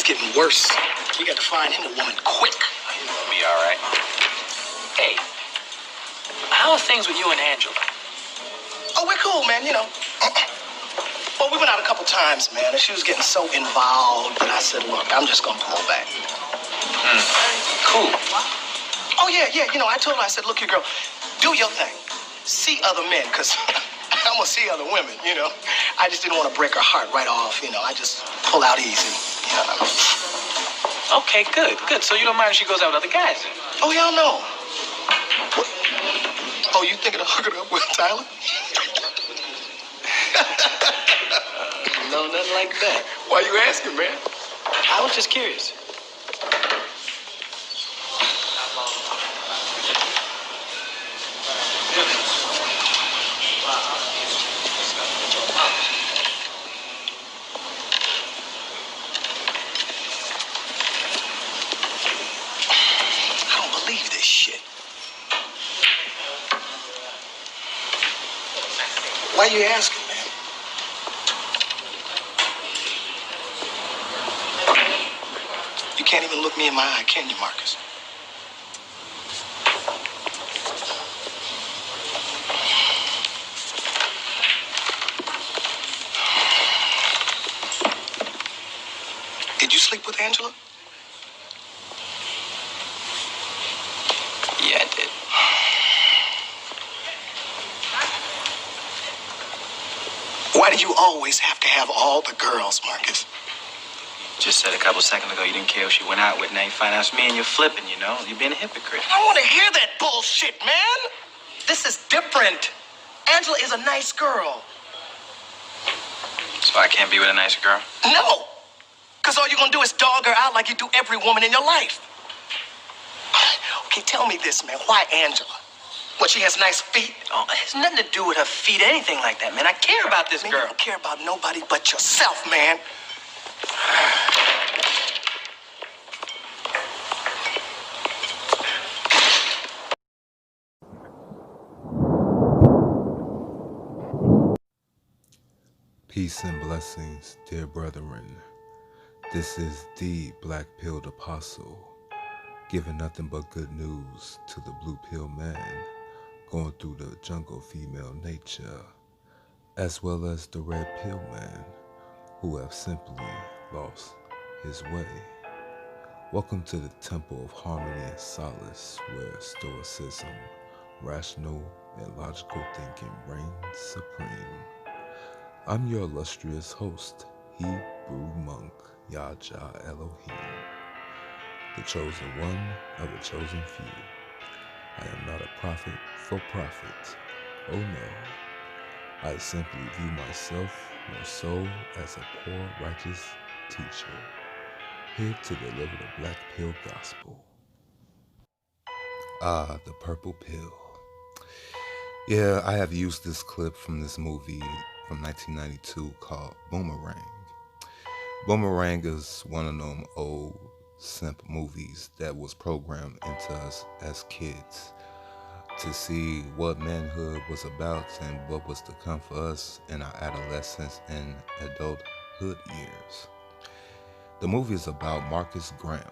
getting worse. We got to find him a woman quick. He'll be all right. Hey, how are things with you and Angela? Oh, we're cool, man, you know. Well, we went out a couple times, man, and she was getting so involved that I said, look, I'm just gonna pull back. Cool. Oh, yeah, you know, I told her, I said, look here, girl, do your thing. See other men, because I'm gonna see other women, you know. I just didn't want to break her heart right off, you know. I just pull out easy, you know. Okay, good. So you don't mind if she goes out with other guys then? Oh, hell no. What? Oh, you thinking of hooking up with Tyler? No, nothing like that. Why you asking, man? I was just curious. I don't believe this shit. Why you asking, man? You can't even look me in my eye, can you, Marcus? Did you sleep with Angela? Yeah, I did. Why do you always have to have all the girls, Marcus? Just said a couple seconds ago you didn't care who she went out with. Now you find out it's me and you're flipping, you know? You're being a hypocrite. I don't want to hear that bullshit, man. This is different. Angela is a nice girl. So I can't be with a nice girl? No. Because all you're going to do is dog her out like you do every woman in your life. Okay, tell me this, man. Why Angela? What, she has nice feet? Oh, it has nothing to do with her feet or anything like that, man. I care about this Man, girl. you don't care about nobody but yourself, man. Peace and blessings, dear brethren. This is the Black-Pilled Apostle, giving nothing but good news to the blue-pill man, going through the jungle female nature, as well as the red-pill man, who have simply lost his way. Welcome to the temple of harmony and solace, where stoicism, rational and logical thinking reigns supreme. I'm your illustrious host, Hebrew monk Yahja Elohim, the chosen one of the chosen few. I am not a prophet for profit. Oh no. I simply view myself more so as a poor righteous teacher, here to deliver the black pill gospel. Ah, the purple pill. Yeah, I have used this clip from this movie from 1992 called Boomerang. Boomerang is one of them old simp movies that was programmed into us as kids to see what manhood was about and what was to come for us in our adolescence and adulthood years. The movie is about Marcus Graham,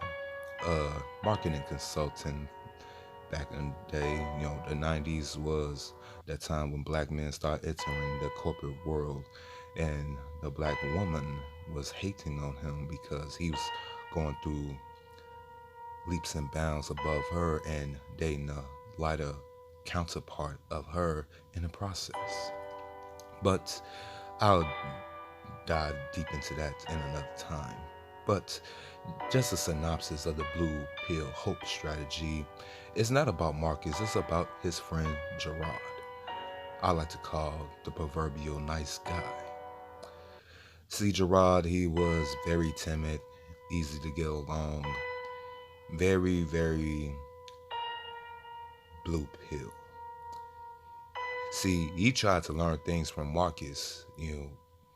a marketing consultant. Back in the day, the 90s was that time when black men started entering the corporate world, and the black woman was hating on him because he was going through leaps and bounds above her and dating a lighter counterpart of her in the process. But I'll dive deep into that in another time. But just a synopsis of the Blue Pill Hope strategy. It's not about Marcus, it's about his friend Gerard. I like to call the proverbial nice guy. See, Gerard, he was very timid, easy to get along, very, very blue pill. See, he tried to learn things from Marcus,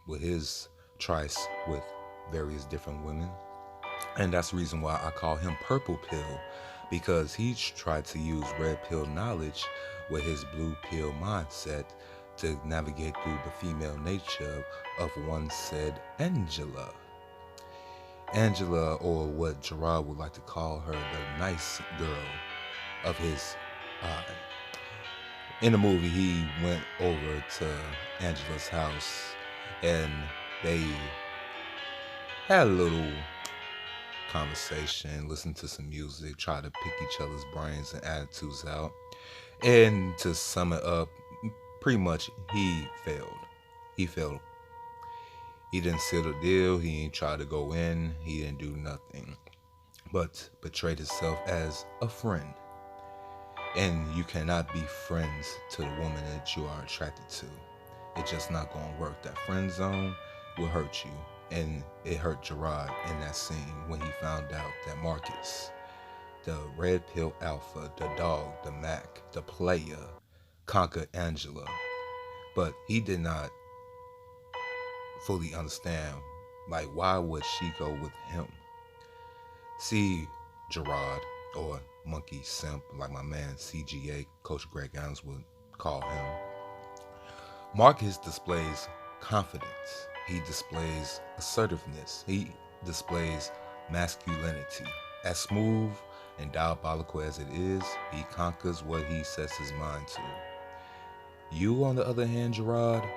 with his tryst with various different women. And that's the reason why I call him Purple Pill, because he tried to use red pill knowledge with his blue pill mindset to navigate through the female nature of one said Angela. Angela, or what Gerard would like to call her, the nice girl of his eye. In the movie, he went over to Angela's house and they had a little conversation, listened to some music, tried to pick each other's brains and attitudes out. And to sum it up, pretty much he failed. He failed. He didn't seal the deal. He didn't try to go in. He didn't do nothing, but betrayed himself as a friend. And you cannot be friends to the woman that you are attracted to. It's just not going to work. That friend zone will hurt you. And it hurt Gerard in that scene when he found out that Marcus, the red pill alpha, the dog, the Mac, the player, conquered Angela. But he did not fully understand, like, why would she go with him? See, Gerard, or Monkey Simp, like my man CGA, Coach Greg Adams would call him. Marcus displays confidence. He displays assertiveness. He displays masculinity. As smooth and diabolical as it is, he conquers what he sets his mind to. You, on the other hand, Gerard,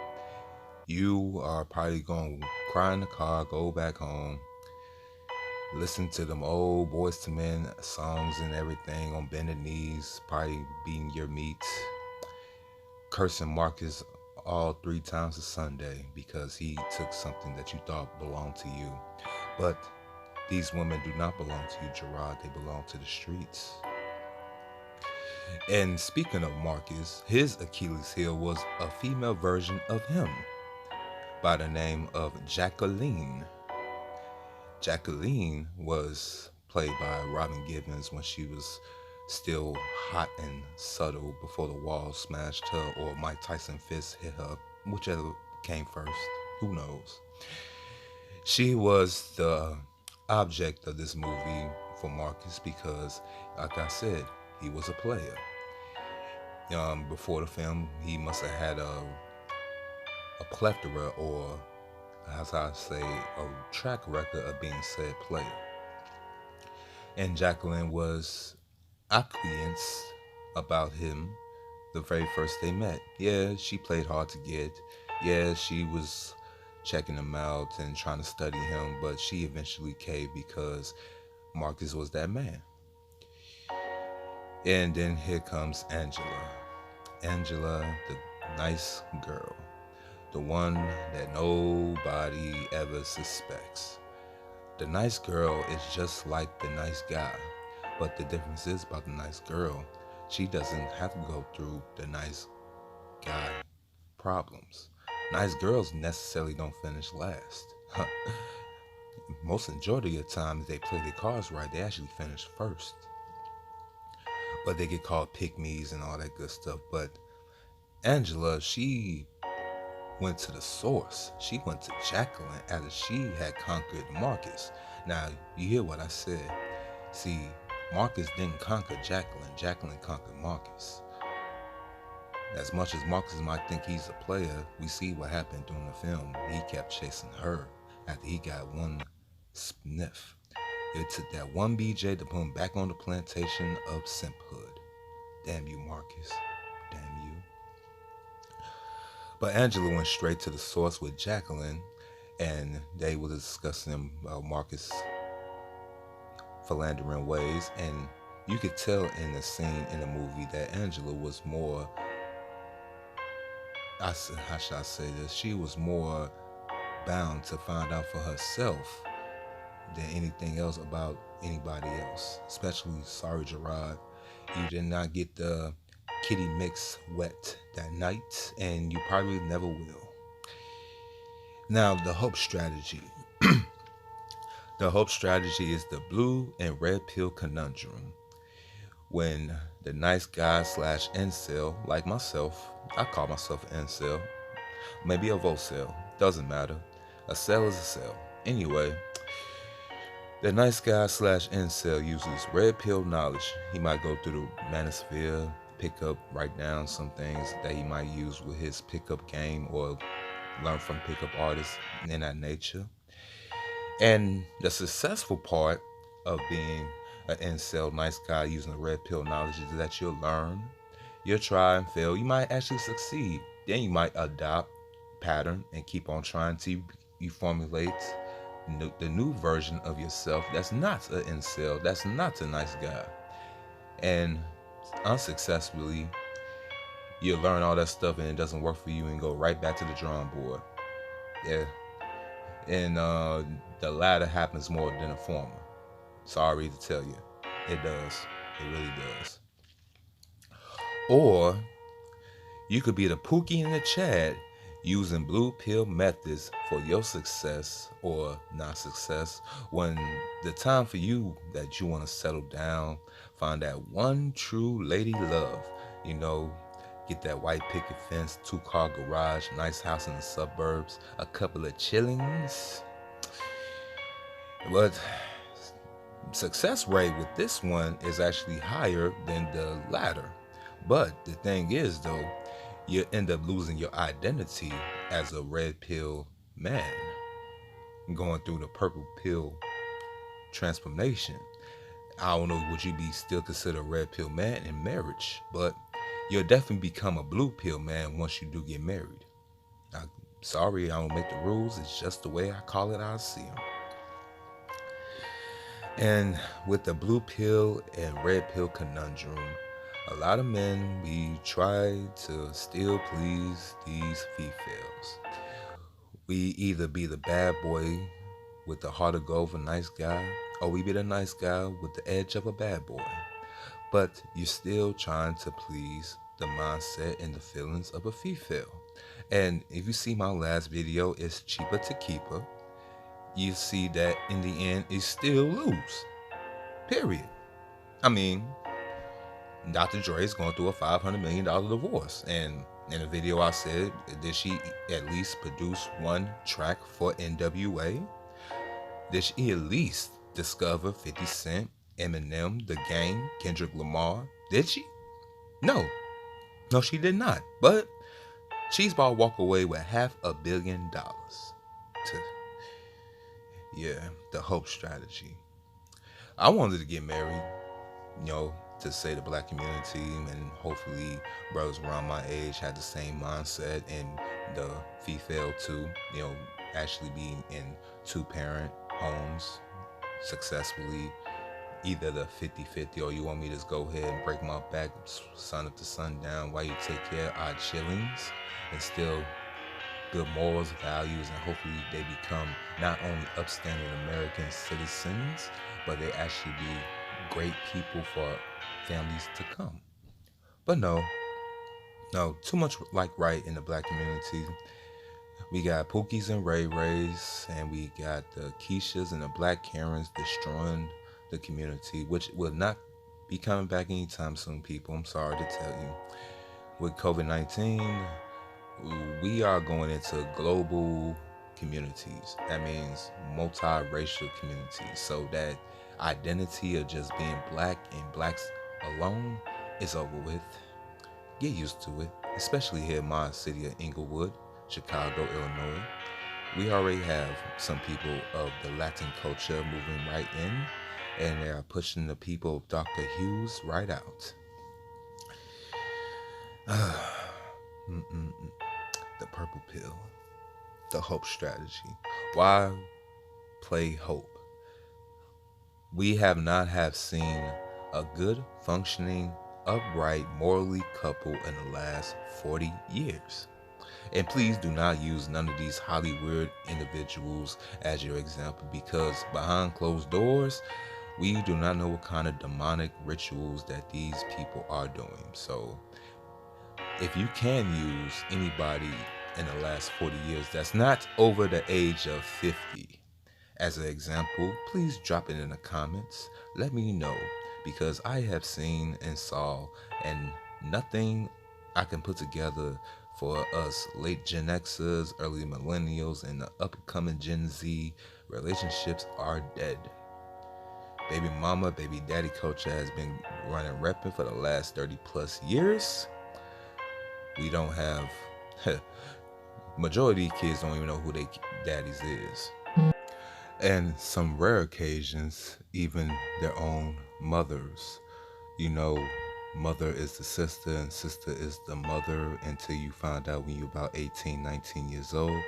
you are probably going to cry in the car, go back home, listen to them old Boyz II Men songs and everything on bended knees, probably beating your meat, cursing Marcus all 3 times a Sunday because he took something that you thought belonged to you. But these women do not belong to you, Gerard. They belong to the streets. And speaking of Marcus, his Achilles heel was a female version of him by the name of Jacqueline. Jacqueline was played by Robin Givens when she was still hot and subtle before the wall smashed her or Mike Tyson fist hit her, whichever came first, who knows. She was the object of this movie for Marcus because, like I said, he was a player. Before the film, he must have had a plethora, or as I say, a track record of being said player. And Jacqueline was acquiesced about him the very first they met. Yeah, she played hard to get. Yeah, she was checking him out and trying to study him, but she eventually caved because Marcus was that man. And then here comes Angela. Angela, the nice girl. The one that nobody ever suspects. The nice girl is just like the nice guy. But the difference is about the nice girl, she doesn't have to go through the nice guy problems. Nice girls necessarily don't finish last. Most majority of the time, if they play their cards right, they actually finish first. But they get called pick-me's and all that good stuff. But Angela, she went to the source. She went to Jacqueline after she had conquered Marcus. Now, you hear what I said. See, Marcus didn't conquer Jacqueline. Jacqueline conquered Marcus. As much as Marcus might think he's a player, we see what happened during the film. He kept chasing her after he got one sniff. It took that one BJ to put him back on the plantation of simphood. Damn you, Marcus. Damn you. But Angela went straight to the source with Jacqueline, and they were discussing Marcus' philandering ways, and you could tell in the scene in the movie that Angela was more, how should I say this? She was more bound to find out for herself than anything else about anybody else. Especially, sorry Gerard, you did not get the kitty mix wet that night, and you probably never will. Now, the hope strategy. The hope strategy is the blue and red pill conundrum. When the nice guy / incel, like myself, I call myself an incel, maybe a vocel, doesn't matter. A cell is a cell. Anyway, the nice guy / incel uses red pill knowledge. He might go through the manosphere, pick up, write down some things that he might use with his pickup game or learn from pickup artists in that nature. And the successful part of being an incel nice guy using the red pill knowledge is that you'll learn, you'll try and fail, you might actually succeed. Then you might adopt pattern and keep on trying to you formulate the new version of yourself that's not an incel, that's not a nice guy. And unsuccessfully, you learn all that stuff and it doesn't work for you and go right back to the drawing board. Yeah. And the latter happens more than the former. Sorry to tell you. It does. It really does. Or you could be the Pookie and the Chad using blue pill methods for your success or not success when the time for you that you want to settle down, find that one true lady love, you know, get that white picket fence, 2-car garage, nice house in the suburbs, a couple of chillings. But success rate with this one is actually higher than the latter. But the thing is though, you end up losing your identity as a red pill man, going through the purple pill transformation. I don't know, would you be still considered a red pill man in marriage, but you'll definitely become a blue pill man once you do get married. Sorry, I don't make the rules, it's just the way I call it, I see them. And with the blue pill and red pill conundrum, a lot of men, we try to still please these females. We either be the bad boy with the heart of gold of a nice guy, or we be the nice guy with the edge of a bad boy. But you're still trying to please the mindset and the feelings of a female. And if you see my last video, it's cheaper to keep her. You see that in the end, you still lose. Period. I mean, Dr. Dre is going through a $500 million divorce. And in a video I said, did she at least produce one track for NWA? Did she at least discover 50 Cent, Eminem, The Game, Kendrick Lamar? Did she? No. No, she did not. But Cheeseball walk away with $500 million. The hope strategy. I wanted to get married, to say the black community, and hopefully brothers around my age had the same mindset, and the female too, actually being in 2-parent homes successfully, either the 50-50, or you want me to just go ahead and break my back sun up to sundown while you take care of our chillings and still good morals, values, and hopefully they become not only upstanding American citizens, but they actually be great people for families to come. But no, too much like right in the black community. We got Pookies and Ray Rays, and we got the Keishas and the Black Karens destroying the community, which will not be coming back anytime soon, people. I'm sorry to tell you. With COVID-19, we are going into global communities. That means multiracial communities. So that identity of just being black and blacks alone is over with. Get used to it, especially here in my city of Inglewood, Chicago, Illinois. We already have some people of the Latin culture moving right in, and they are pushing the people of Dr. Hughes right out. The purple pill, the hope strategy. Why play hope? We have seen a good, functioning, upright, morally couple in the last 40 years. And please do not use none of these Hollywood individuals as your example, because behind closed doors, we do not know what kind of demonic rituals that these people are doing. So if you can use anybody in the last 40 years that's not over the age of 50 as an example, please drop it in the comments. Let me know, because I have seen and saw, and nothing I can put together for us late Gen Xers, early millennials, and the upcoming Gen Z. Relationships are dead. Baby mama, baby daddy culture has been running rampant for the last 30 plus years. We don't have, majority of kids don't even know who their daddies is. And some rare occasions, even their own mothers. You know, mother is the sister and sister is the mother until you find out when you're about 18, 19 years old.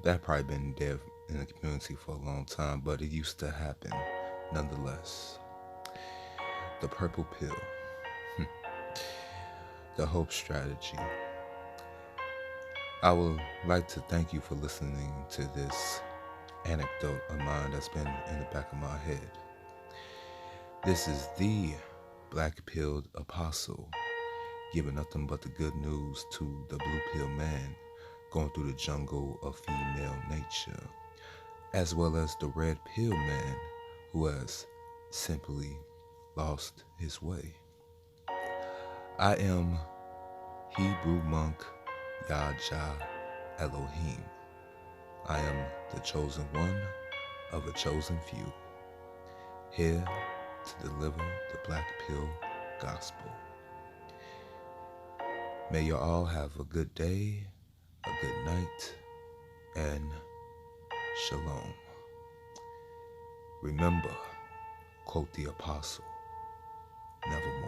That probably been there in the community for a long time, but it used to happen nonetheless. The purple pill, the hope strategy. I would like to thank you for listening to this anecdote of mine that's been in the back of my head. This is the black pilled apostle giving nothing but the good news to the blue pill man going through the jungle of female nature, as well as the red pill man who has simply lost his way. I am Hebrew monk Yahja Elohim. I am the chosen one of a chosen few, here to deliver the black pill gospel. May you all have a good day, a good night, and shalom. Remember, quote the apostle, nevermore.